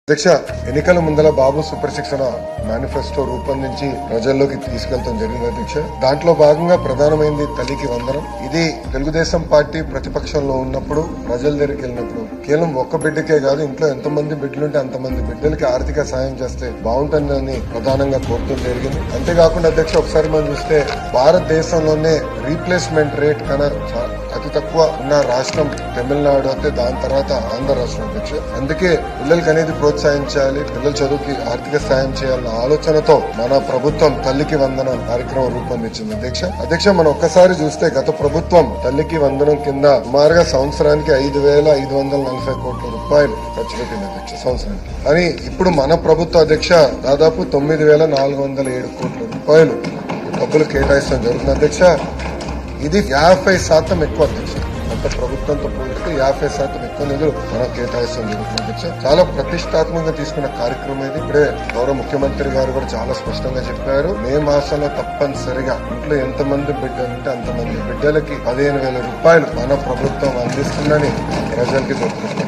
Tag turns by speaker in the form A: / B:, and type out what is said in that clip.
A: అధ్యక్ష, ఎన్నికల ముందల బాబు సూపర్ శిక్షణ మేనిఫెస్టో రూపొందించి ప్రజల్లోకి తీసుకెళ్తాం జరిగింది అధ్యక్ష. దాంట్లో భాగంగా ప్రధానమైంది తల్లికి వందనం. ఇది తెలుగుదేశం పార్టీ ప్రతిపక్షంలో ఉన్నప్పుడు ప్రజల దగ్గరికి వెళ్ళినప్పుడు కేవలం ఒక్క బిడ్డకే కాదు, ఇంట్లో ఎంతమంది బిడ్డలుంటే అంతమంది బిడ్డలకి ఆర్థిక సాయం చేస్తే బాగుంటుందని ప్రధానంగా కోరటం జరిగింది. అంతేకాకుండా అధ్యక్ష, ఒకసారి మనం చూస్తే భారతదేశంలోనే రీప్లేస్మెంట్ రేట్ కన్నా అతి తక్కువ ఉన్న రాష్ట్రం తమిళనాడు అయితే, దాని తర్వాత ఆంధ్ర రాష్ట్రం అధ్యక్ష. అందుకే పిల్లలకి అనేది ప్రోత్సహించాలి, పిల్లల చదువుకి ఆర్థిక సాయం చేయాలన్న ఆలోచనతో మన ప్రభుత్వం తల్లికి వందనం కార్యక్రమం రూపొందించింది అధ్యక్ష. మనం ఒక్కసారి చూస్తే గత ప్రభుత్వం తల్లికి వందనం కింద సుమారుగా సంవత్సరానికి 5,540 కోట్ల రూపాయలు ఖర్చు పెట్టింది అధ్యక్ష సంవత్సరానికి. కానీ ఇప్పుడు మన ప్రభుత్వం అధ్యక్ష దాదాపు 9,407 కోట్ల రూపాయలు డబ్బులు కేటాయిస్తాం జరుగుతుంది అధ్యక్ష. ఇది 50% ఎక్కువ అధ్యక్ష. గత ప్రభుత్వంతో పోలిస్తే 50% ఎక్కువ నిధులు మనం కేటాయిస్తాం జరుగుతుంది అధ్యక్ష. చాలా ప్రతిష్టాత్మకంగా తీసుకున్న కార్యక్రమం ఇది. ఇప్పుడే గౌరవ ముఖ్యమంత్రి గారు కూడా చాలా స్పష్టంగా చెప్పారు, మే మాసంలో తప్పనిసరిగా ఇంట్లో ఎంతమంది బిడ్డలు ఉంటే అంతమంది బిడ్డలకి 15,000 రూపాయలు మన ప్రభుత్వం అందిస్తుందని ప్రజలకి చెప్తున్నారు.